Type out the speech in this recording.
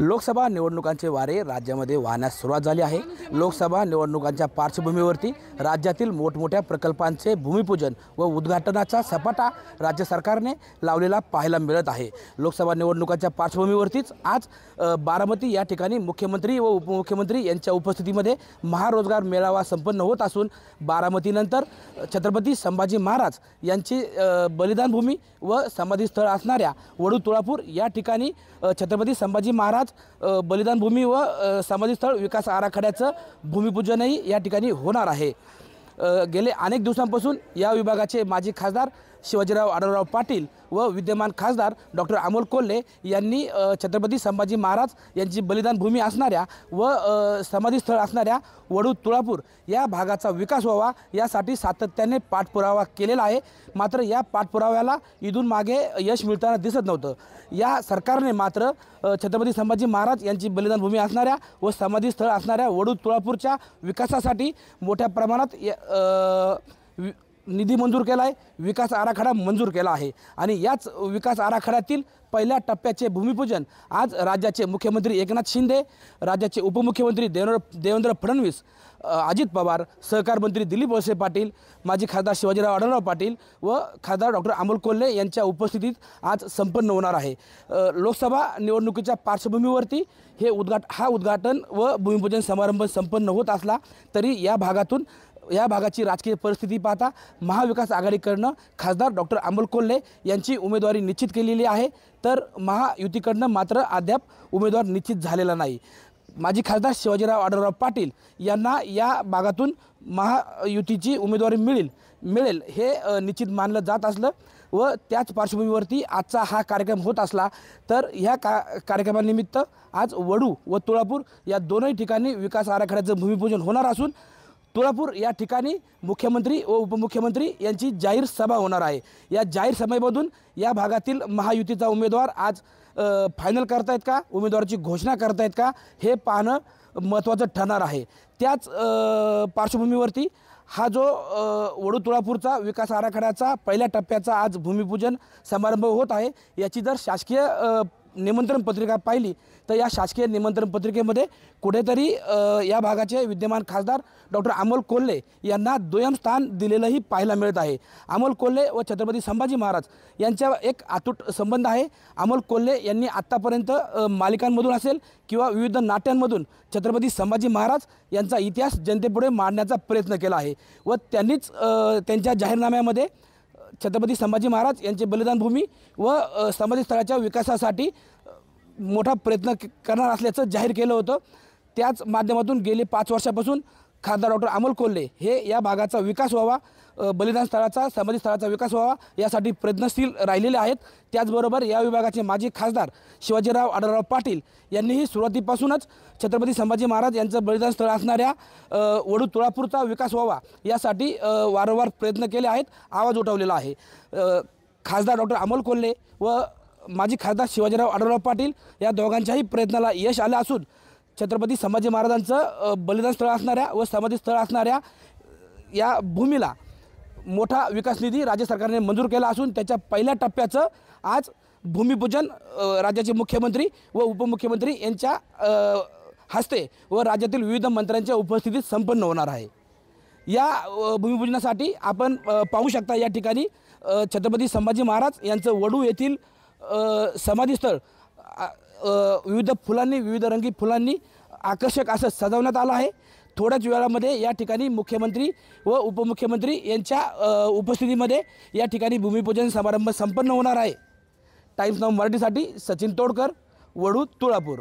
लोकसभा निवडणुकांचे वारे राज्यामध्ये वाहण्यास सुरुवात झाली आहे। लोकसभा निवडणुकांच्या पार्श्वभूमीवरती राज्यातील मोठमोठ्या प्रकल्पांचे भूमिपूजन व उद्घाटनाचा सपाटा राज्य सरकारने लावलेला पाहायला मिळत आहे। लोकसभा निवडणुकांच्या पार्श्वभूमीवरतीच आज बारामती या ठिकाणी मुख्यमंत्री व उपमुख्यमंत्री यांच्या उपस्थितीमध्ये महारोजगार मेळावा संपन्न होत असून बारामतीनंतर छत्रपती संभाजी महाराज यांची बलिदान भूमी व समाधी स्थळ असणाऱ्या वडू तुळापूर या ठिकाणी छत्रपती संभाजी महाराज बलिदान भूमी व समाधी स्थळ विकास आराखड्याचं भूमिपूजनही या ठिकाणी होणार आहे। गेले अनेक दिवसांपासून या विभागाचे माजी खासदार शिवाजीराव आढळराव पाटील व विद्यमान खासदार डॉक्टर अमोल कोल्हे यांनी छत्रपती संभाजी महाराज यांची बलिदान भूमी असणाऱ्या व समाधी स्थळ असणाऱ्या वडू तुळापूर या भागाचा विकास व्हावा यासाठी सातत्याने पाठपुरावा केलेला आहे। मात्र या पाठपुराव्याला इथून मागे यश मिळताना दिसत नव्हतं। या सरकारने मात्र छत्रपती संभाजी महाराज यांची बलिदान भूमी असणाऱ्या व समाधी स्थळ असणाऱ्या वडू तुळापूरच्या विकासासाठी मोठ्या प्रमाणात निधी मंजूर केला आहे, विकास आराखडा मंजूर केला आहे आणि याच विकास आराखड्यातील पहिल्या टप्प्याचे भूमिपूजन आज राज्याचे मुख्यमंत्री एकनाथ शिंदे, राज्याचे उपमुख्यमंत्री देवेंद्र फडणवीस, अजित पवार, सहकार मंत्री दिलीप वळसे पाटील, माजी खासदार शिवाजीराव आढळराव पाटील व खासदार डॉक्टर अमोल कोल्हे यांच्या उपस्थितीत आज संपन्न होणार आहे। लोकसभा निवडणुकीच्या पार्श्वभूमीवरती हा उद्घाटन व भूमिपूजन समारंभ संपन्न होत असला तरी या भागाची राजकीय परिस्थिती पाहता महाविकास आघाडीकडनं खासदार डॉक्टर अमोल कोल्हे यांची उमेदवारी निश्चित केलेली आहे, तर महायुतीकडनं मात्र अद्याप उमेदवार निश्चित झालेला नाही। माजी खासदार शिवाजीराव आढळराव पाटील यांना या भागातून महायुतीची उमेदवारी मिळेल हे निश्चित मानलं जात असलं व त्याच पार्श्वभूमीवरती आजचा हा कार्यक्रम होत असला तर ह्या कार्यक्रमानिमित्त आज वडू व तुळापूर या दोनही ठिकाणी विकास आराखड्याचं भूमिपूजन होणार असून तुळापूर या ठिकाणी मुख्यमंत्री व उपमुख्यमंत्री यांची जाहीर सभा होणार आहे। या जाहीर सभेमधून या भागातील महायुतीचा उमेदवार आज फायनल करतायत का, उमेदवाराची घोषणा करतायत का हे पाहणं महत्त्वाचं ठरणार आहे। त्याच पार्श्वभूमीवरती हा जो वडू तुळापूरचा विकास आराखड्याचा पहिल्या टप्प्याचा आज भूमिपूजन समारंभ होत आहे, याची जर शासकीय निमंत्रण पत्रिका पाहिली तर या शासकीय निमंत्रण पत्रिकेमध्ये कुठेतरी या भागाचे विद्यमान खासदार डॉक्टर अमोल कोल्हे यांना दुय्यम स्थान दिलेलंही पाहायला मिळत आहे। अमोल कोल्हे व छत्रपती संभाजी महाराज यांच्या एक अतूट संबंध आहे। अमोल कोल्हे यांनी आत्तापर्यंत मालिकांमधून असेल किंवा विविध नाट्यांमधून छत्रपती संभाजी महाराज यांचा इतिहास जनतेपुढे मांडण्याचा प्रयत्न केला आहे व त्यांनीच त्यांच्या जाहीरनाम्यामध्ये छत्रपती संभाजी महाराज यांचे बलिदान भूमी व समाधी स्थळाच्या विकासासाठी मोठा प्रयत्न करणार असल्याचं जाहीर केलं होतं। त्याच माध्यमातून गेली 5 वर्षापासून खासदार डॉक्टर अमोल कोल्हे हे या भागाचा विकास व्हावा, बलिदान स्थळाचा समाधी स्थळाचा विकास व्हावा यासाठी प्रयत्नशील राहिलेले आहेत। त्याचबरोबर या विभागाचे माजी खासदार शिवाजीराव आढळराव पाटील यांनीही सुरुवातीपासूनच छत्रपती संभाजी महाराज यांचं बलिदान स्थळ असणाऱ्या वडू तुळापूरचा विकास व्हावा यासाठी वारंवार प्रयत्न केले आहेत, आवाज उठवलेला आहे। खासदार डॉक्टर अमोल कोल्हे व माजी खासदार शिवाजीराव आढळराव पाटील या दोघांच्याही प्रयत्नाला यश आलं असून छत्रपती संभाजी महाराजांचं बलिदान स्थळ असणाऱ्या व समाधी स्थळ असणाऱ्या या भूमीला मोठा विकास निधी राज्य सरकारने मंजूर केला असून त्याच्या पहिल्या टप्प्याचं आज भूमिपूजन राज्याचे मुख्यमंत्री व उपमुख्यमंत्री यांच्या हस्ते व राज्यातील विविध मंत्र्यांच्या उपस्थितीत संपन्न होणार आहे। या भूमिपूजनासाठी आपण पाहू शकता या ठिकाणी छत्रपती संभाजी महाराज यांचं वडू येथील समाधी स्थळ विविध फुलांनी, विविध रंगी फुलांनी आकर्षक असं सजवण्यात आलं आहे। थोड्याच वेळामध्ये या ठिकाणी मुख्यमंत्री व उपमुख्यमंत्री यांच्या उपस्थितीमध्ये या ठिकाणी भूमिपूजन समारंभ संपन्न होणार आहे। टाइम्स नाऊ मराठीसाठी सचिन तोडकर, वडू तुळापूर।